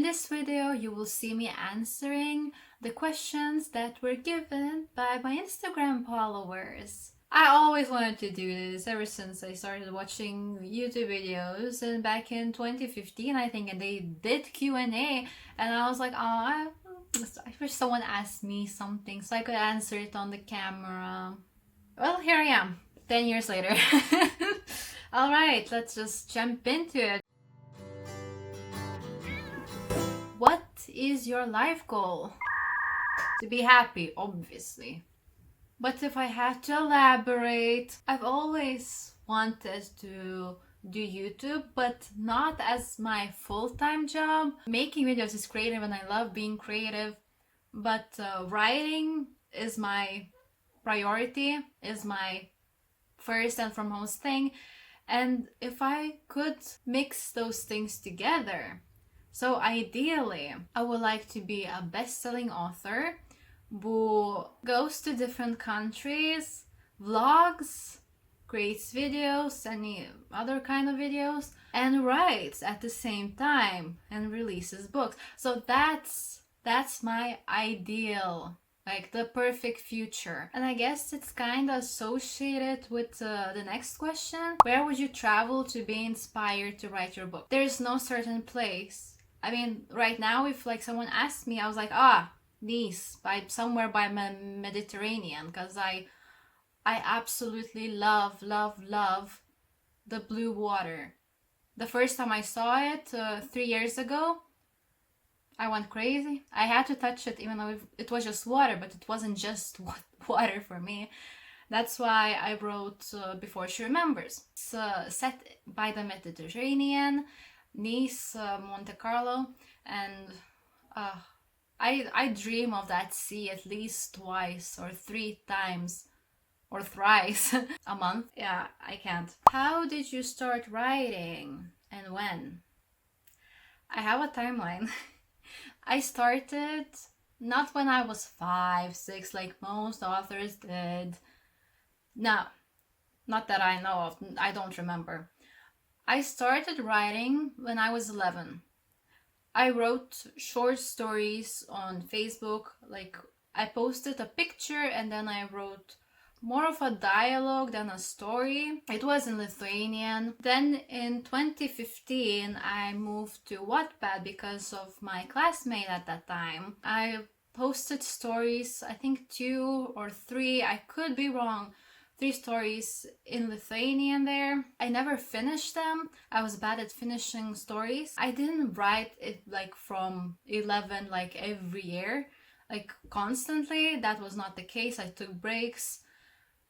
this video, you will see me answering the questions that were given by my Instagram followers. I always wanted to do this ever since I started watching YouTube videos, and back in 2015 I think, and they did Q&A, and I was like, oh, I wish someone asked me something so I could answer it on the camera. Well, here I am, 10 years later. Alright, let's just jump into it. What is your life goal? To be happy, obviously. But if I had to elaborate, I've always wanted to do YouTube, but not as my full-time job. Making videos is creative and I love being creative, but writing is my priority, is my first and foremost thing. And if I could mix those things together, so ideally, I would like to be a best-selling author who goes to different countries, vlogs, creates videos, any other kind of videos, and writes at the same time and releases books. So that's my ideal, like the perfect future. And I guess it's kind of associated with the next question. Where would you travel to be inspired to write your book? There's no certain place. I mean, right now, if like someone asked me, I was like, Nice, somewhere by Mediterranean, because I absolutely love the blue water. The first time I saw it 3 years ago, I went crazy. I had to touch it, even though it was just water, but it wasn't just water for me. That's why I wrote Before She Remembers. It's set by the Mediterranean, Nice, Monte Carlo, and I dream of that sea at least twice or 3 times or thrice a month. Yeah, I can't. How did you start writing and when? I have a timeline. I started not when I was 5, 6 like most authors did. No, not that I know of. I don't remember. I started writing when I was 11. I wrote short stories on Facebook. Like, I posted a picture and then I wrote more of a dialogue than a story. It was in Lithuanian. Then in 2015, I moved to Wattpad because of my classmate at that time. I posted stories, I think 2 or 3, I could be wrong, 3 stories in Lithuanian there. I never finished them. I was bad at finishing stories. I didn't write it like from 11 like every year, like constantly. That was not the case. I took breaks.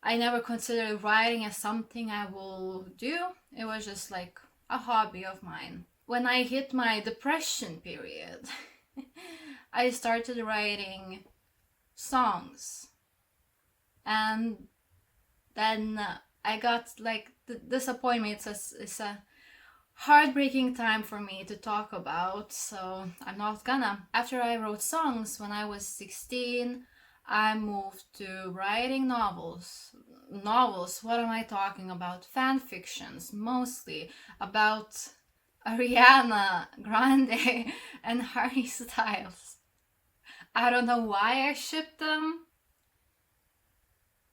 I never considered writing as something I will do. It was just like a hobby of mine. When I hit my depression period, I started writing songs. And then I got like the disappointment. It's a heartbreaking time for me to talk about, so I'm not gonna. After I wrote songs when I was 16, I moved to writing novels. What am I talking about? Fan fictions, mostly about Ariana Grande and Harry Styles. I don't know why I shipped them.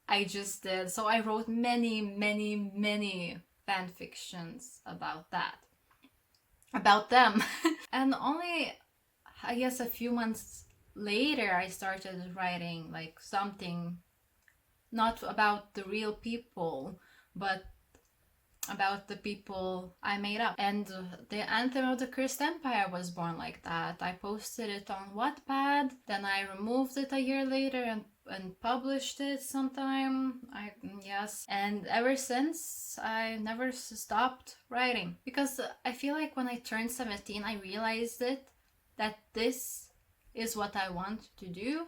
I just did. So I wrote many fan fictions about that. About them. And only, I guess, a few months later, I started writing like something not about the real people, but about the people I made up. And the Anthem of the Cursed Empire was born like that. I posted it on Wattpad, then I removed it a year later and published it sometime. Yes, and ever since I never stopped writing, because I feel like when I turned 17 I realized that this is what I want to do.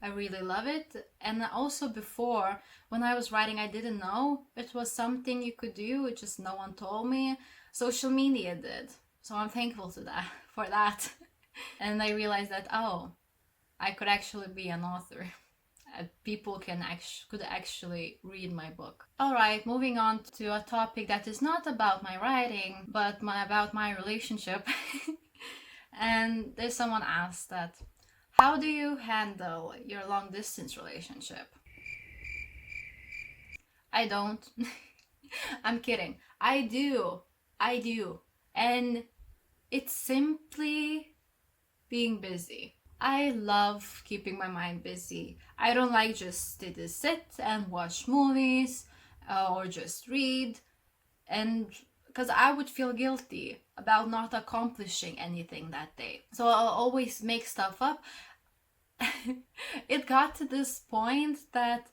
I really love it. And also before, when I was writing, I didn't know it was something you could do. It just no one told me. Social media did. So I'm thankful to that for that. And I realized that, I could actually be an author. People could actually read my book. Alright, moving on to a topic that is not about my writing, but about my relationship. And there's someone asked that, how do you handle your long distance relationship? I don't. I'm kidding. I do. I do. And it's simply being busy. I love keeping my mind busy. I don't like just to sit and watch movies or just read, and because I would feel guilty about not accomplishing anything that day. So I'll always make stuff up. It got to this point that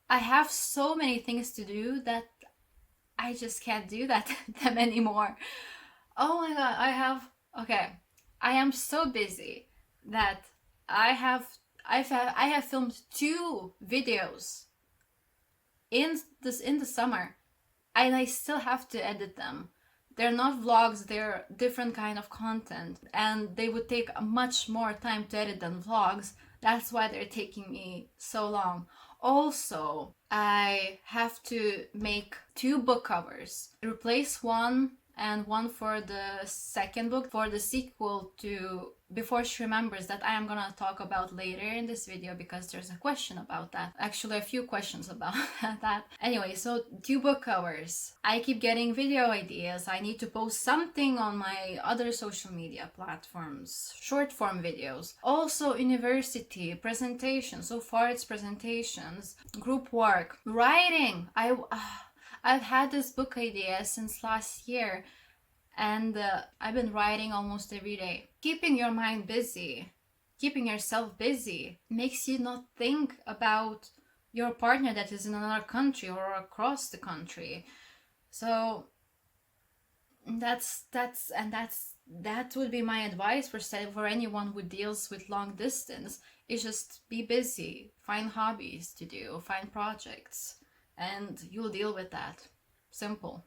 I have so many things to do that I just can't do that them anymore. Oh my god, okay. I am so busy that I have filmed 2 videos in the summer, and I still have to edit them. They're not vlogs, they're different kind of content, and they would take much more time to edit than vlogs. That's why they're taking me so long. Also, I have to make 2 book covers, replace one and one for the second book, for the sequel to Before She Remembers, that I am gonna talk about later in this video because there's a question about that. Actually, a few questions about that. Anyway, so 2 book covers. I keep getting video ideas. I need to post something on my other social media platforms, short form videos. Also, university presentations. So far, it's presentations, group work, writing. I've had this book idea since last year, and I've been writing almost every day. Keeping your mind busy, keeping yourself busy, makes you not think about your partner that is in another country or across the country. So that would be my advice for anyone who deals with long distance. Is just be busy, find hobbies to do, find projects, and you'll deal with that. Simple.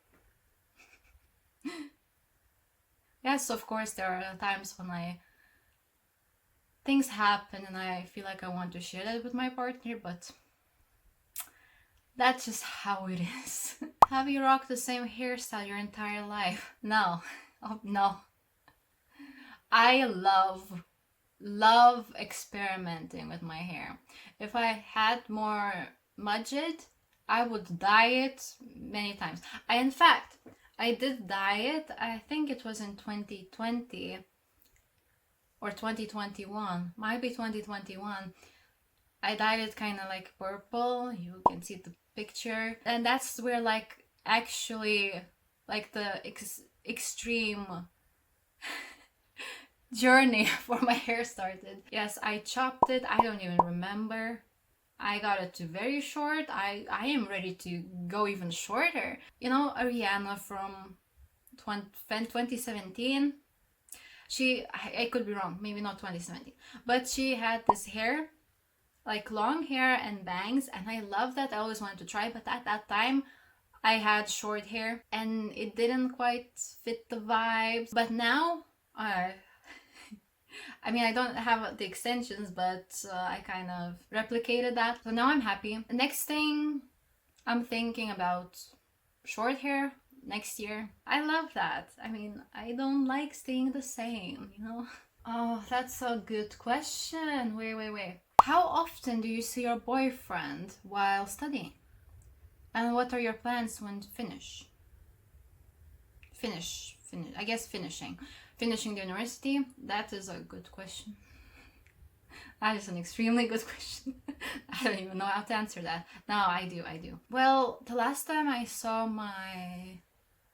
Yes, of course, there are times when things happen and I feel like I want to share that with my partner, but that's just how it is. Have you rocked the same hairstyle your entire life? No. Oh, no. I love experimenting with my hair. If I had more mudget, I would dye it many times. In fact, I did dye it, I think it was in 2020 or 2021, might be 2021. I dyed it kind of like purple, you can see the picture. And that's where actually the extreme journey for my hair started. Yes, I chopped it, I don't even remember. I got it to very short. I am ready to go even shorter. You know, Ariana from 2017, I could be wrong, maybe not 2017, but she had this hair, like long hair and bangs, and I love that. I always wanted to try, but at that time I had short hair and it didn't quite fit the vibes. But now I mean, I don't have the extensions, but I kind of replicated that. So now I'm happy. The next thing, I'm thinking about short hair next year. I love that. I mean, I don't like staying the same, you know? Oh, that's a good question. Wait. How often do you see your boyfriend while studying? And what are your plans when finish? I guess finishing the university. That is a good question. That is an extremely good question. I don't even know how to answer that. No, I do. Well, the last time I saw my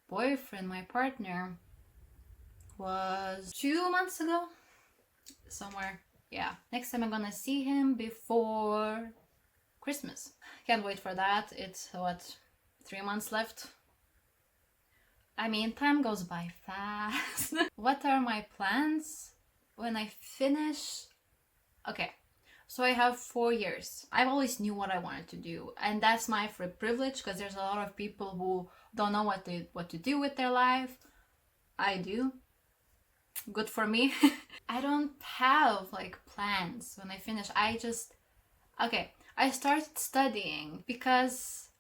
boyfriend, my partner, was 2 months ago, somewhere. Yeah, next time I'm gonna see him before Christmas. Can't wait for that. It's 3 months left. I mean, time goes by fast. What are my plans when I finish? Okay, so I have 4 years. I've always knew what I wanted to do, and that's my privilege, because there's a lot of people who don't know what to do with their life. I do. Good for me. I don't have plans when I finish. I started studying because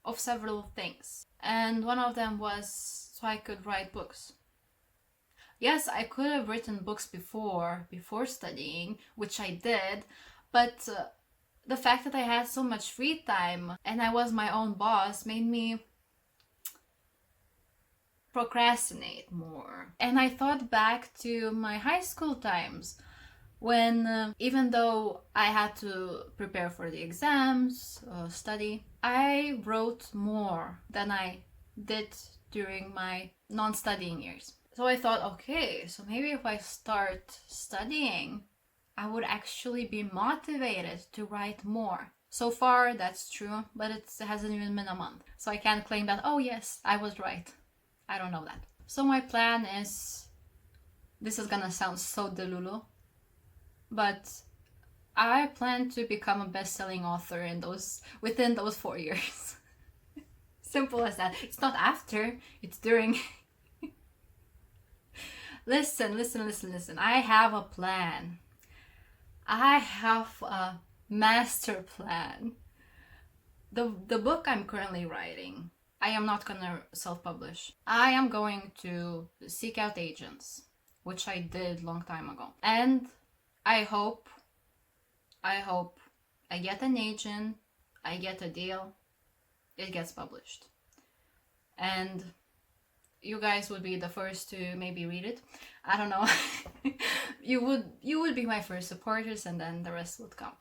of several things, and one of them was so I could write books. Yes, I could have written books before studying, which I did, but the fact that I had so much free time and I was my own boss made me procrastinate more. And I thought back to my high school times when, even though I had to prepare for the exams, study, I wrote more than I did during my non studying years. So I thought, okay, so maybe if I start studying, I would actually be motivated to write more. So far, that's true, but it hasn't even been a month. So I can't claim that, oh yes, I was right. I don't know that. So my plan is, this is gonna sound so delulu, but I plan to become a best-selling author within those 4 years. Simple as that. It's not after, it's during. Listen. I have a plan. I have a master plan. The book I'm currently writing, I am not gonna self-publish. I am going to seek out agents, which I did long time ago. And I hope I get an agent, I get a deal, it gets published. And you guys would be the first to maybe read it. I don't know. you would be my first supporters, and then the rest would come.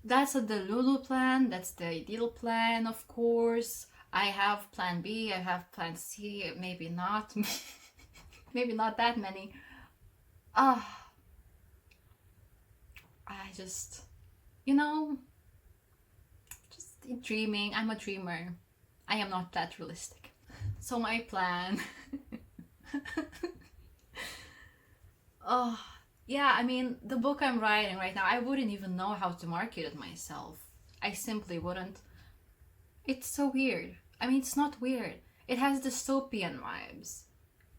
That's a Delulu plan. That's the ideal plan, of course. I have plan B, I have plan C, maybe not. Maybe not that many. I just, just dreaming. I'm a dreamer. I am not that realistic. So my plan. Yeah, I mean, the book I'm writing right now, I wouldn't even know how to market it myself. I simply wouldn't. It's so weird. I mean, it's not weird. It has dystopian vibes.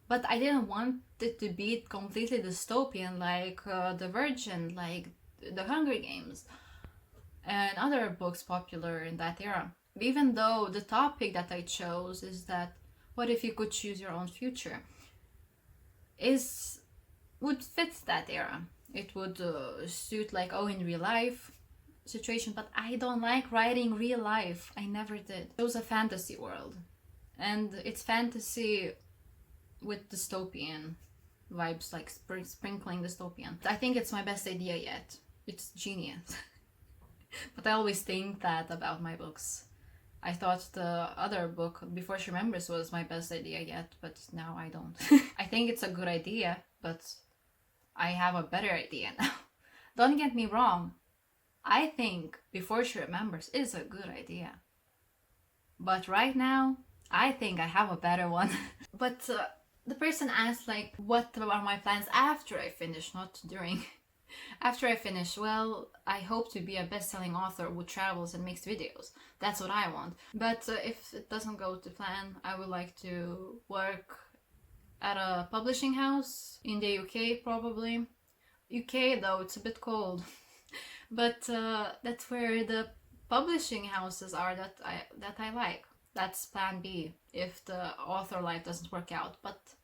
But I didn't want it to be completely dystopian like The Virgin, like The Hunger Games, and other books popular in that era. Even though the topic that I chose is that what if you could choose your own future, would fit that era. It would suit like, oh, in real life situation, but I don't like writing real life. I never did. It was a fantasy world, and it's fantasy with dystopian vibes, like sprinkling dystopian. I think it's my best idea yet. It's genius. But I always think that about my books. I thought the other book, Before She Remembers, was my best idea yet, but now I don't. I think it's a good idea, but I have a better idea now. Don't get me wrong. I think Before She Remembers is a good idea. But right now, I think I have a better one. But the person asked, like, what are my plans after I finish, not during. After I finish, well, I hope to be a best-selling author who travels and makes videos. That's what I want. But if it doesn't go to plan, I would like to work at a publishing house in the UK, probably. UK, though, it's a bit cold. But that's where the publishing houses are that I like. That's plan B, if the author life doesn't work out. But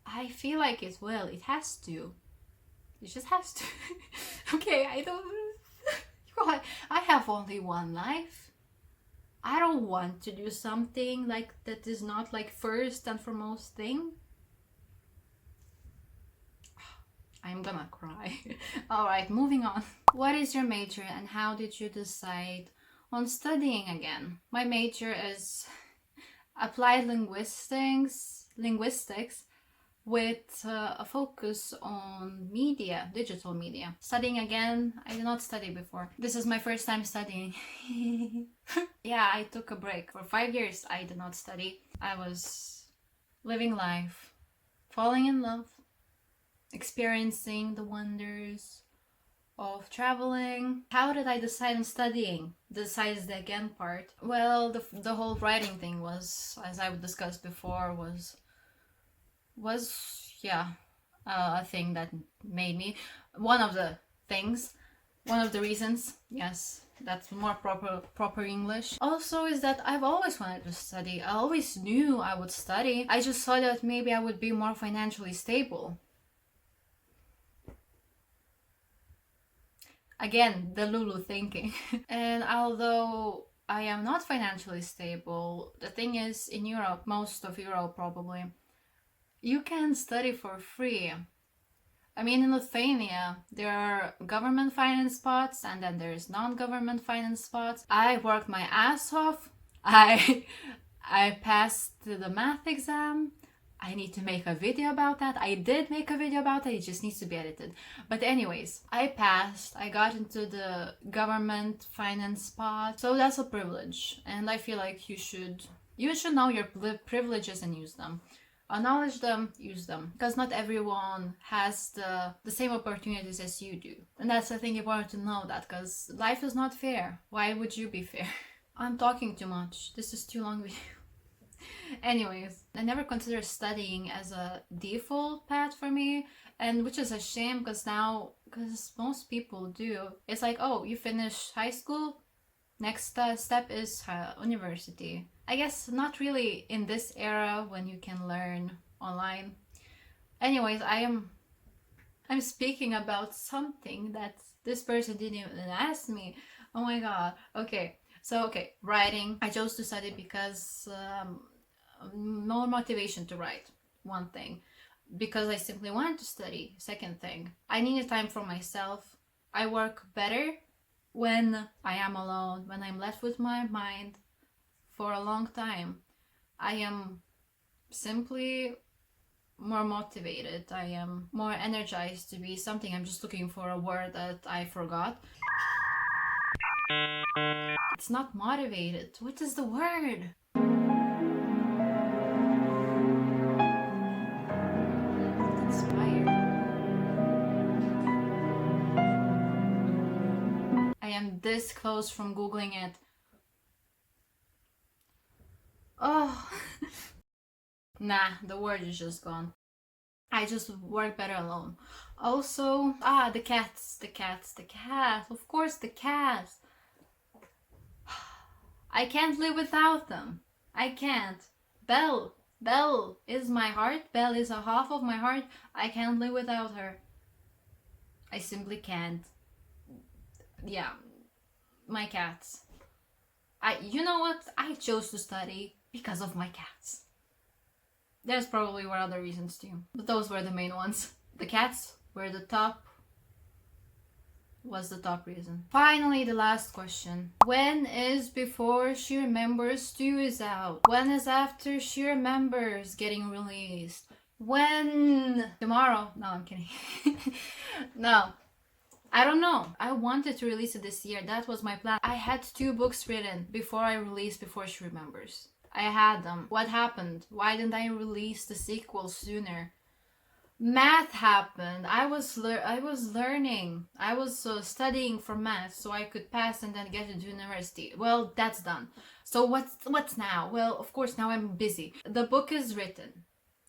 I feel like it will. It has to. It just has to. Okay, I don't. I have only one life. I don't want to do something like that is not like first and foremost thing. I'm gonna cry. Alright, moving on. What is your major and how did you decide on studying again? My major is applied linguistics with a focus on media, digital media. Studying again, I did not study before. This is my first time studying. Yeah, I took a break. For 5 years, I did not study. I was living life, falling in love, experiencing the wonders of traveling. How did I decide on studying? Besides the again part. Well, the whole writing thing was, as I discussed before, was a thing that made me, one of the reasons, yes, That's more proper English. Also is that I've always wanted to study. I always knew I would study. I just thought that maybe I would be more financially stable. Again, the Lulu thinking. And although I am not financially stable, the thing is, in Europe, most of Europe probably, you can study for free. I mean, in Lithuania, there are government finance spots and then there's non-government finance spots. I worked my ass off. I passed the math exam. I need to make a video about that. I did make a video about it. It just needs to be edited. But anyways, I passed. I got into the government finance spot. So that's a privilege. And I feel like you should know your privileges and use them. Acknowledge them, use them, because not everyone has the same opportunities as you do. And that's the thing important to know, that because life is not fair. Why would you be fair? I'm talking too much. This is too long video. Anyways, I never considered studying as a default path for me, and which is a shame because most people do. It's like, oh, you finish high school, next step is university. I guess not really in this era when you can learn online. Anyways, I'm speaking about something that this person didn't even ask me. Oh my god. Okay. So, writing. I chose to study because more motivation to write. One thing. Because I simply wanted to study. Second thing. I needed time for myself. I work better when I am alone, when I'm left with my mind for a long time. I am simply more motivated. I am more energized to be something. I'm just looking for a word that I forgot. It's not motivated. What is the word? Inspired. I am this close from Googling it. Oh. Nah, the word is just gone. I just work better alone. Also, the cats. Of course, the cats. I can't live without them. I can't. Belle is my heart. Belle is a half of my heart. I can't live without her. I simply can't. Yeah, my cats. You know what? I chose to study because of my cats. There's probably were other reasons too, but those were the main ones. The cats were the top reason. Finally, the last question. When is Before She Remembers 2 is out? When is After She Remembers getting released? When? Tomorrow? No, I'm kidding. No. I don't know. I wanted to release it this year. That was my plan. I had 2 books written before I released Before She Remembers. I had them. What happened? Why didn't I release the sequel sooner? Math happened. I was learning. I was studying for math so I could pass and then get into university. Well, that's done. So what's now? Well, of course now I'm busy. The book is written.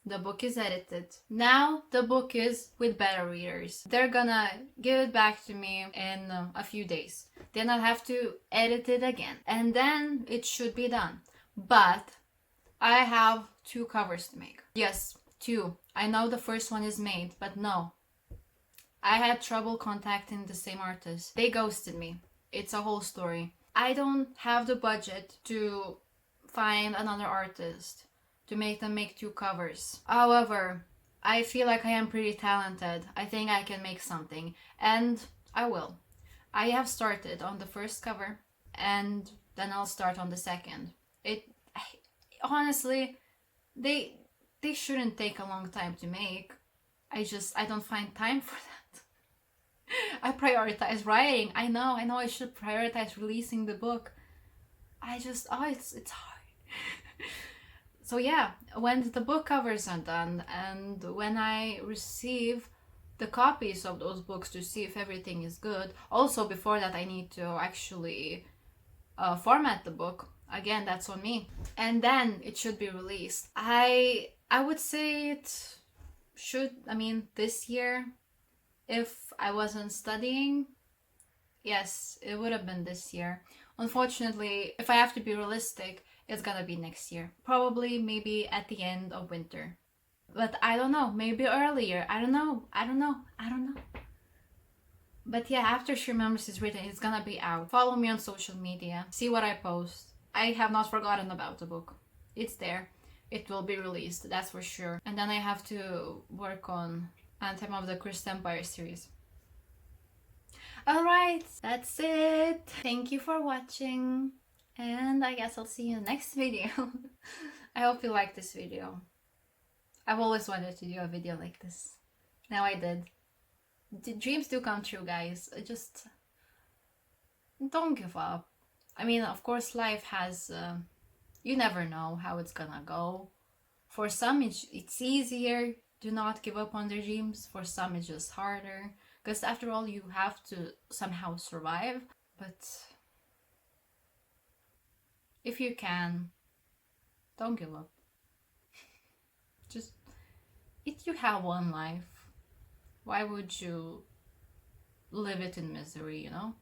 The book is edited. Now the book is with beta readers. They're gonna give it back to me in a few days. Then I'll have to edit it again. And then it should be done. But I have 2 covers to make. Yes, 2. I know the first one is made, but no. I had trouble contacting the same artist. They ghosted me. It's a whole story. I don't have the budget to find another artist to make them make 2 covers. However, I feel like I am pretty talented. I think I can make something, and I will. I have started on the first cover, and then I'll start on the second. Honestly, they shouldn't take a long time to make. I don't find time for that. I prioritize writing. I know I should prioritize releasing the book. It's hard. So yeah, when the book covers are done and when I receive the copies of those books to see if everything is good. Also, before that, I need to actually format the book. Again, that's on me. And then it should be released. I would say it should, this year, if I wasn't studying, Yes, it would have been this year. Unfortunately, if I have to be realistic, it's gonna be next year. Probably, maybe at the end of winter. But I don't know, maybe earlier. I don't know. I don't know. I don't know. But yeah, after She Remembers is written, it's gonna be out. Follow me on social media. See what I post. I have not forgotten about the book. It's there. It will be released, that's for sure. And then I have to work on Anthem of the Cursed Empire series. Alright, that's it. Thank you for watching. And I guess I'll see you in the next video. I hope you like this video. I've always wanted to do a video like this. Now I did. The dreams do come true, guys. Just don't give up. I mean, of course, life has. You never know how it's gonna go. For some, it's easier. Do not give up on their dreams. For some, it's just harder. Because after all, you have to somehow survive. But if you can, don't give up. Just, if you have one life, why would you live it in misery, you know?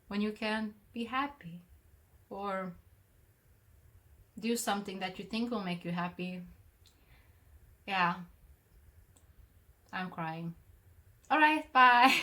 When you can be happy. Or do something that you think will make you happy. Yeah. I'm crying. Alright, bye.